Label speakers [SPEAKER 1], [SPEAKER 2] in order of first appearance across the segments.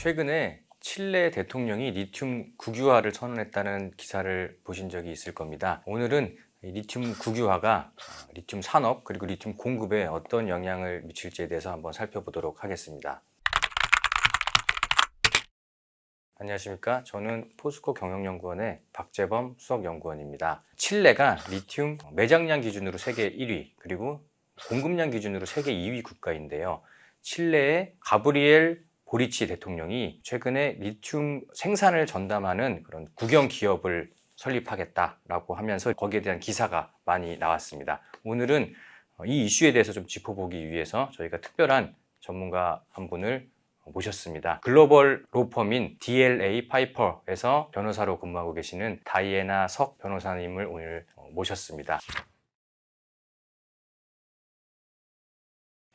[SPEAKER 1] 최근에 칠레 대통령이 리튬 국유화를 선언했다는 기사를 보신 적이 있을 겁니다. 오늘은 이 리튬 국유화가 리튬 산업 그리고 리튬 공급에 어떤 영향을 미칠지에 대해서 한번 살펴보도록 하겠습니다. 안녕하십니까. 저는 포스코 경영연구원의 박재범 수석연구원입니다. 칠레가 리튬 매장량 기준으로 세계 1위 그리고 공급량 기준으로 세계 2위 국가인데요. 칠레의 가브리엘 보리치 대통령이 최근에 리튬 생산을 전담하는 그런 국영 기업을 설립하겠다라고 하면서 거기에 대한 기사가 많이 나왔습니다. 오늘은 이 이슈에 대해서 좀 짚어보기 위해서 저희가 특별한 전문가 한 분을 모셨습니다. 글로벌 로펌인 DLA 파이퍼에서 변호사로 근무하고 계시는 다이애나 석 변호사님을 오늘 모셨습니다.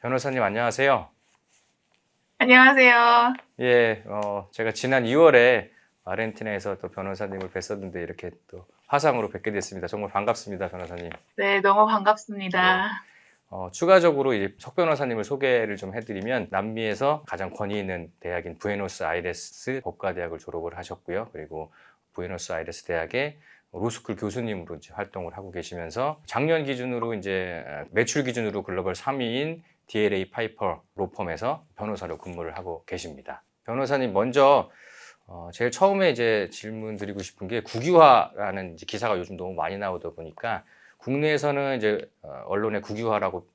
[SPEAKER 1] 변호사님 안녕하세요.
[SPEAKER 2] 안녕하세요.
[SPEAKER 1] 예, 제가 지난 2월에 아르헨티나에서 또 변호사님을 뵀었는데 이렇게 또 화상으로 뵙게 됐습니다. 정말 반갑습니다, 변호사님.
[SPEAKER 2] 네, 너무 반갑습니다.
[SPEAKER 1] 추가적으로 이제 석 변호사님을 소개를 좀 해드리면 남미에서 가장 권위 있는 대학인 부에노스아이레스 법과대학을 졸업을 하셨고요. 그리고 부에노스아이레스 대학의 로스쿨 교수님으로 이제 활동을 하고 계시면서 작년 기준으로 이제 매출 기준으로 글로벌 3위인 DLA 파이퍼 로펌에서 변호사로 근무를 하고 계십니다. 변호사님 먼저 제일 처음에 이제 질문 드리고 싶은 게 국유화라는 이제 기사가 요즘 너무 많이 나오다 보니까 국내에서는 이제 언론에 국유화라고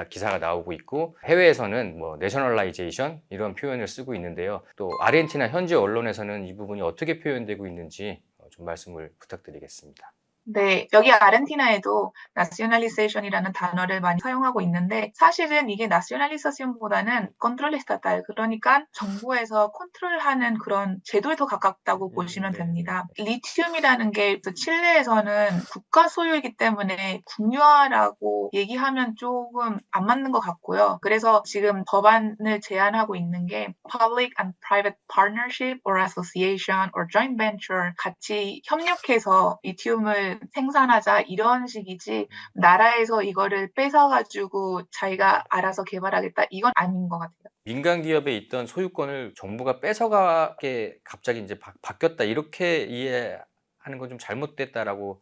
[SPEAKER 1] 기사가 나오고 있고 해외에서는 뭐 내셔널라이제이션 이런 표현을 쓰고 있는데요. 또 아르헨티나 현지 언론에서는 이 부분이 어떻게 표현되고 있는지 좀 말씀을 부탁드리겠습니다.
[SPEAKER 2] 네, 여기 아르헨티나에도 나시오날리제이션이라는 단어를 많이 사용하고 있는데 사실은 이게 나시오날리자ción보다는 컨트롤 에스타탈, 그러니까 정부에서 컨트롤하는 그런 제도에 더 가깝다고 보시면 됩니다. 리튬이라는 게 칠레에서는 국가 소유이기 때문에 국유화라고 얘기하면 조금 안 맞는 것 같고요. 그래서 지금 법안을 제안하고 있는 게 Public and Private Partnership or Association or Joint Venture, 같이 협력해서 리튬을 생산하자 이런 식이지 나라에서 이거를 뺏어가지고 자기가 알아서 개발하겠다 이건 아닌 것 같아요.
[SPEAKER 1] 민간 기업에 있던 소유권을 정부가 뺏어가게 갑자기 이제 바뀌었다 이렇게 이해하는 건 좀 잘못됐다라고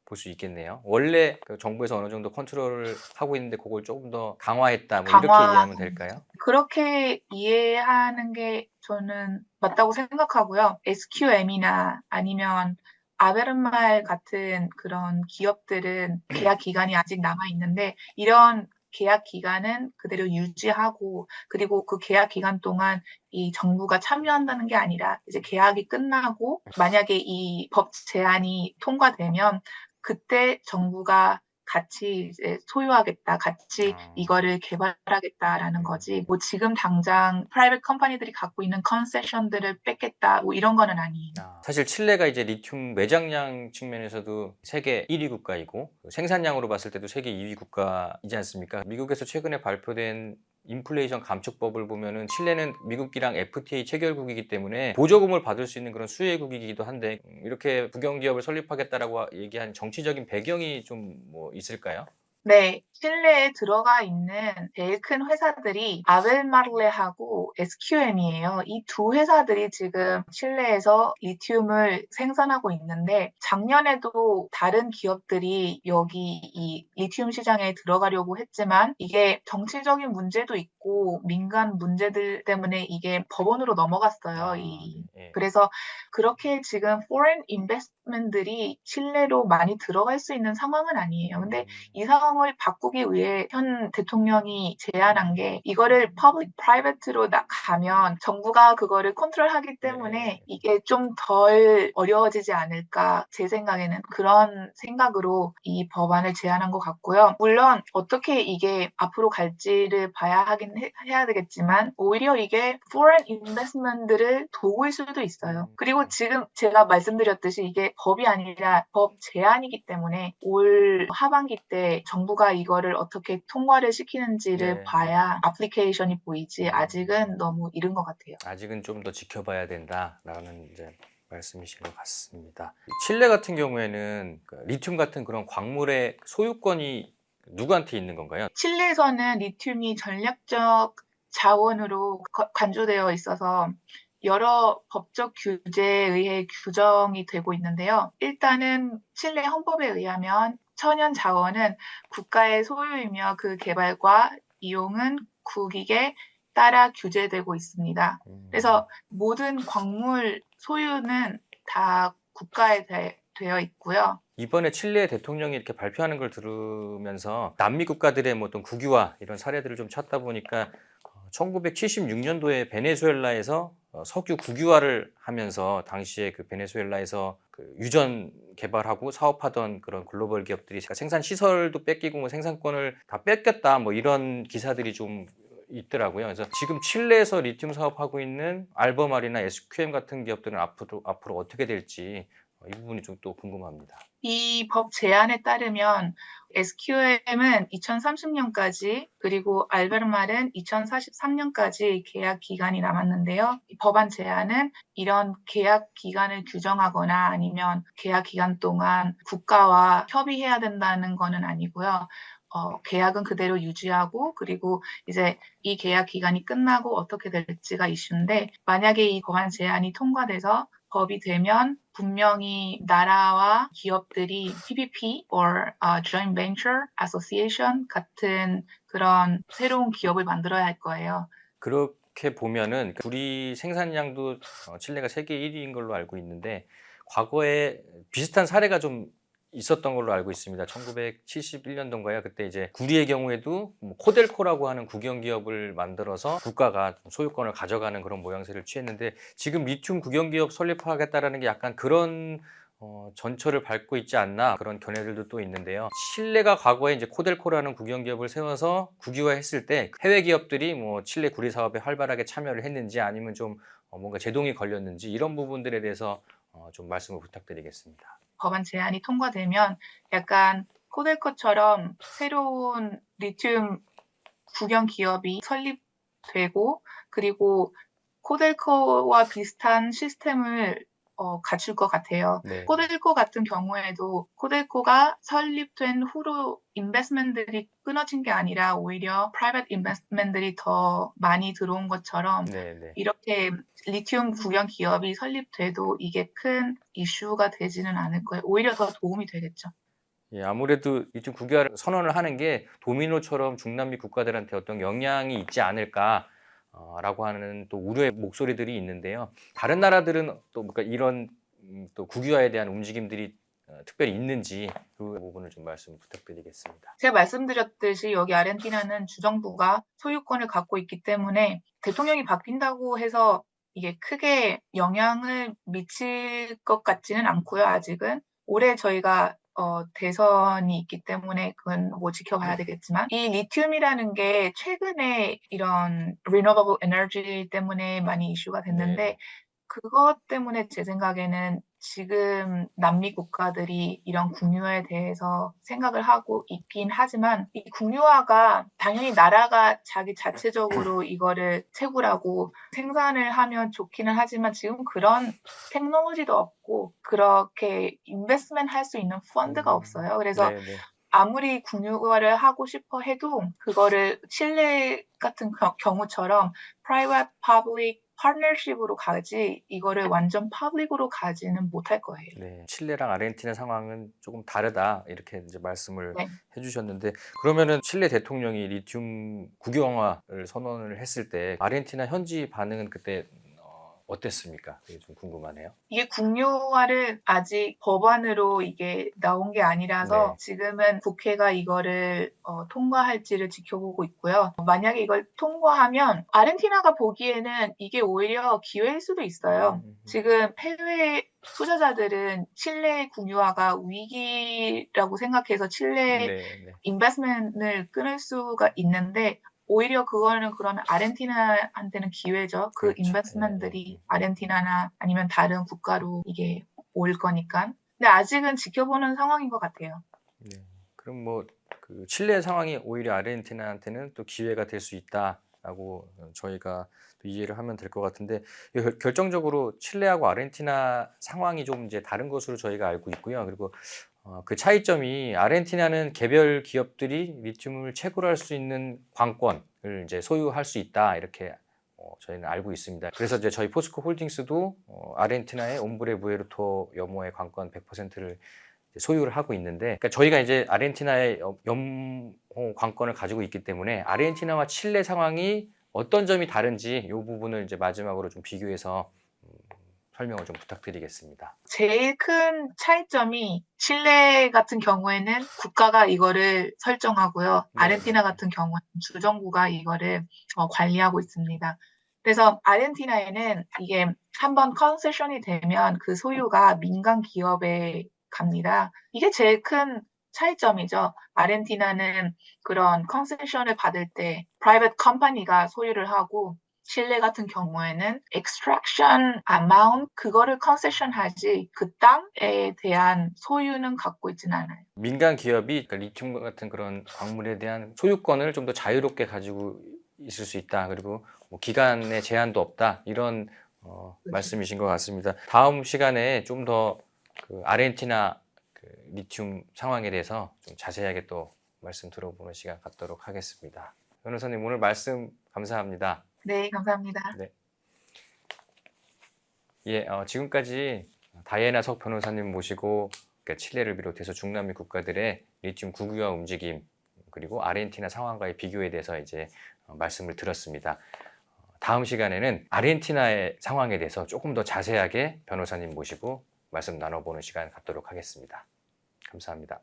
[SPEAKER 1] 볼 수 있겠네요. 원래 그 정부에서 어느 정도 컨트롤을 하고 있는데 그걸 조금 더 강화했다 뭐 이렇게 이해하면 될까요?
[SPEAKER 2] 그렇게 이해하는 게 저는 맞다고 생각하고요. SQM이나 아니면 아베르말 같은 그런 기업들은 계약 기간이 아직 남아 있는데 이런 계약 기간은 그대로 유지하고 그리고 그 계약 기간 동안 이 정부가 참여한다는 게 아니라 이제 계약이 끝나고 만약에 이 법 제안이 통과되면 그때 정부가 같이 이제 소유하겠다, 같이 이거를 개발하겠다라는 거지. 뭐 지금 당장 프라이빗 컴퍼니들이 갖고 있는 컨세션들을 뺏겠다, 뭐 이런 거는 아니에요.
[SPEAKER 1] 사실 칠레가 이제 리튬 매장량 측면에서도 세계 1위 국가이고 생산량으로 봤을 때도 세계 2위 국가이지 않습니까? 미국에서 최근에 발표된 인플레이션 감축법을 보면은 칠레는 미국이랑 FTA 체결국이기 때문에 보조금을 받을 수 있는 그런 수혜국이기도 한데 이렇게 국영기업을 설립하겠다라고 얘기한 정치적인 배경이 좀 뭐 있을까요?
[SPEAKER 2] 네, 칠레에 들어가 있는 제일 큰 회사들이 아벨마르레하고 SQM이에요. 이 두 회사들이 지금 칠레에서 리튬을 생산하고 있는데 작년에도 다른 기업들이 여기 이 리튬 시장에 들어가려고 했지만 이게 정치적인 문제도 있고 민간 문제들 때문에 이게 법원으로 넘어갔어요.
[SPEAKER 1] 예.
[SPEAKER 2] 그래서 그렇게 지금 foreign investment들이 칠레로 많이 들어갈 수 있는 상황은 아니에요. 근데 이 상황을 바꾸기 위해 현 대통령이 제안한 게 이거를 public private로 가면 정부가 그거를 컨트롤하기 때문에 이게 좀 덜 어려워지지 않을까, 제 생각에는 그런 생각으로 이 법안을 제안한 것 같고요. 물론 어떻게 이게 앞으로 갈지를 해야 되겠지만 오히려 이게 foreign investment들을 도구일 수도 있어요. 그리고 지금 제가 말씀드렸듯이 이게 법이 아니라 법 제안이기 때문에 올 하반기 때 정부가 이거를 어떻게 통과를 시키는지를 봐야 애플리케이션이 보이지 아직은 너무 이른 것 같아요.
[SPEAKER 1] 아직은 좀 더 지켜봐야 된다라는 이제 말씀이신 것 같습니다. 칠레 같은 경우에는 리튬 같은 그런 광물의 소유권이 누구한테 있는 건가요?
[SPEAKER 2] 칠레에서는 리튬이 전략적 자원으로 간주되어 있어서 여러 법적 규제에 의해 규정이 되고 있는데요. 일단은 칠레 헌법에 의하면 천연 자원은 국가의 소유이며 그 개발과 이용은 국익에 따라 규제되고 있습니다. 그래서 모든 광물 소유는 다 국가에 되어 있고요.
[SPEAKER 1] 이번에 칠레 대통령이 이렇게 발표하는 걸 들으면서 남미 국가들의 뭐 어떤 국유화 이런 사례들을 좀 찾다 보니까 1976년도에 베네수엘라에서 석유 국유화를 하면서 당시에 그 베네수엘라에서 그 유전 개발하고 사업하던 그런 글로벌 기업들이 생산 시설도 뺏기고 뭐 생산권을 다 뺏겼다 뭐 이런 기사들이 좀 있더라고요. 그래서 지금 칠레에서 리튬 사업하고 있는 알버말이나 SQM 같은 기업들은 앞으로 어떻게 될지 이 부분이 좀 또 궁금합니다.
[SPEAKER 2] 이 법 제안에 따르면 SQM은 2030년까지 그리고 알베르말은 2043년까지 계약 기간이 남았는데요. 이 법안 제안은 이런 계약 기간을 규정하거나 아니면 계약 기간 동안 국가와 협의해야 된다는 거는 아니고요. 계약은 그대로 유지하고 그리고 이제 이 계약 기간이 끝나고 어떻게 될지가 이슈인데 만약에 이 법안 제안이 통과돼서 법이 되면 분명히 나라와 기업들이 PPP or Joint Venture Association 같은 그런 새로운 기업을 만들어야 할 거예요.
[SPEAKER 1] 그렇게 보면은 구리 생산량도 칠레가 세계 1위인 걸로 알고 있는데 과거에 비슷한 사례가 좀 있었던 걸로 알고 있습니다. 1971년도인가요? 그때 이제 구리의 경우에도 뭐 코델코라고 하는 국영 기업을 만들어서 국가가 소유권을 가져가는 그런 모양새를 취했는데 지금 리튬 국영 기업 설립하겠다라는 게 약간 그런 전철을 밟고 있지 않나 그런 견해들도 또 있는데요. 칠레가 과거에 이제 코델코라는 국영 기업을 세워서 국유화했을 때 해외 기업들이 뭐 칠레 구리 사업에 활발하게 참여를 했는지 아니면 좀 뭔가 제동이 걸렸는지 이런 부분들에 대해서 좀 말씀을 부탁드리겠습니다.
[SPEAKER 2] 법안 제안이 통과되면 약간 코델코처럼 새로운 리튬 국영 기업이 설립되고 그리고 코델코와 비슷한 시스템을 갖출 것 같아요.
[SPEAKER 1] 네.
[SPEAKER 2] 코델코 같은 경우에도 코델코가 설립된 후로 인베스트먼트들이 끊어진 게 아니라 오히려 프라이빗 인베스트먼트들이 더 많이 들어온 것처럼
[SPEAKER 1] 네.
[SPEAKER 2] 이렇게 리튬 국영 기업이 설립돼도 이게 큰 이슈가 되지는 않을 거예요. 오히려 더 도움이 되겠죠.
[SPEAKER 1] 예, 아무래도 리튬 국유화를 선언을 하는 게 도미노처럼 중남미 국가들한테 어떤 영향이 있지 않을까 라고 하는 또 우려의 목소리들이 있는데요. 다른 나라들은 또 뭔가 이런 또 국유화에 대한 움직임들이 특별히 있는지 그 부분을 좀 말씀 부탁드리겠습니다.
[SPEAKER 2] 제가 말씀드렸듯이 여기 아르헨티나는 주정부가 소유권을 갖고 있기 때문에 대통령이 바뀐다고 해서 이게 크게 영향을 미칠 것 같지는 않고요, 아직은. 올해 저희가 대선이 있기 때문에 그건 뭐 지켜봐야 되겠지만 이 리튬이라는 게 최근에 이런 renewable energy 때문에 많이 이슈가 됐는데
[SPEAKER 1] 네.
[SPEAKER 2] 그것 때문에 제 생각에는 지금 남미 국가들이 이런 국유화에 대해서 생각을 하고 있긴 하지만 이 국유화가 당연히 나라가 자기 자체적으로 이거를 채굴하고 생산을 하면 좋기는 하지만 지금 그런 테크놀로지도 없고 그렇게 인베스트먼트 할 수 있는 펀드가 없어요. 그래서
[SPEAKER 1] 네.
[SPEAKER 2] 아무리 국유화를 하고 싶어 해도 그거를 칠레 같은 경우처럼 private public partnership으로 가지 이거를 완전 public으로 가지는 못할 거예요.
[SPEAKER 1] 네, 칠레랑 아르헨티나 상황은 조금 다르다 이렇게 이제 말씀을
[SPEAKER 2] 네.
[SPEAKER 1] 해주셨는데 그러면은 칠레 대통령이 리튬 국유화를 선언을 했을 때 아르헨티나 현지 반응은 그때 어땠습니까? 그게 좀 궁금하네요.
[SPEAKER 2] 이게 국유화를 아직 법안으로 이게 나온 게 아니라서
[SPEAKER 1] 네.
[SPEAKER 2] 지금은 국회가 이거를 통과할지를 지켜보고 있고요. 만약에 이걸 통과하면 아르헨티나가 보기에는 이게 오히려 기회일 수도 있어요. 지금 해외 투자자들은 칠레 국유화가 위기라고 생각해서 칠레
[SPEAKER 1] 네.
[SPEAKER 2] 인베스트먼트를 끊을 수가 있는데 오히려 그거는 그러면 아르헨티나한테는 기회죠. 그
[SPEAKER 1] 그렇죠.
[SPEAKER 2] 인베스트먼트들이 아르헨티나나 아니면 다른 국가로 이게 올 거니까. 근데 아직은 지켜보는 상황인 것 같아요.
[SPEAKER 1] 네. 그럼 뭐 그 칠레 상황이 오히려 아르헨티나한테는 또 기회가 될 수 있다라고 저희가 또 이해를 하면 될 것 같은데 결정적으로 칠레하고 아르헨티나 상황이 좀 이제 다른 것으로 저희가 알고 있고요. 그리고 그 차이점이 아르헨티나는 개별 기업들이 리튬을 채굴할 수 있는 관권을 이제 소유할 수 있다 이렇게 저희는 알고 있습니다. 그래서 이제 저희 포스코 홀딩스도 아르헨티나의 옴브레 부에르토 염호의 관건 100%를 소유를 하고 있는데, 그러니까 저희가 이제 아르헨티나의 염호 관건을 가지고 있기 때문에 아르헨티나와 칠레 상황이 어떤 점이 다른지 이 부분을 이제 마지막으로 좀 비교해서 설명을 좀 부탁드리겠습니다.
[SPEAKER 2] 제일 큰 차이점이 칠레 같은 경우에는 국가가 이거를 설정하고요.
[SPEAKER 1] 네.
[SPEAKER 2] 아르헨티나 같은 경우는 주정부가 이거를 관리하고 있습니다. 그래서 아르헨티나에는 이게 한번 컨세션이 되면 그 소유가 민간 기업에 갑니다. 이게 제일 큰 차이점이죠. 아르헨티나는 그런 컨세션을 받을 때 private company가 소유를 하고 칠레 같은 경우에는 extraction amount 그거를 컨세션 하지 그 땅에 대한 소유는 갖고 있진 않아요.
[SPEAKER 1] 민간 기업이 그러니까 리튬 같은 그런 광물에 대한 소유권을 좀 더 자유롭게 가지고 있을 수 있다. 그리고 뭐 기간의 제한도 없다. 이런 말씀이신 것 같습니다. 다음 시간에 좀 더 그 아르헨티나 그 리튬 상황에 대해서 좀 자세하게 또 말씀 들어보는 시간 갖도록 하겠습니다. 변호사님 오늘 말씀 감사합니다.
[SPEAKER 2] 네, 감사합니다.
[SPEAKER 1] 네. 예, 지금까지 다이애나 석 변호사님 모시고 그러니까 칠레를 비롯해서 중남미 국가들의 리튬 국유화 움직임 그리고 아르헨티나 상황과의 비교에 대해서 이제 말씀을 들었습니다. 다음 시간에는 아르헨티나의 상황에 대해서 조금 더 자세하게 변호사님 모시고 말씀 나눠보는 시간 갖도록 하겠습니다. 감사합니다.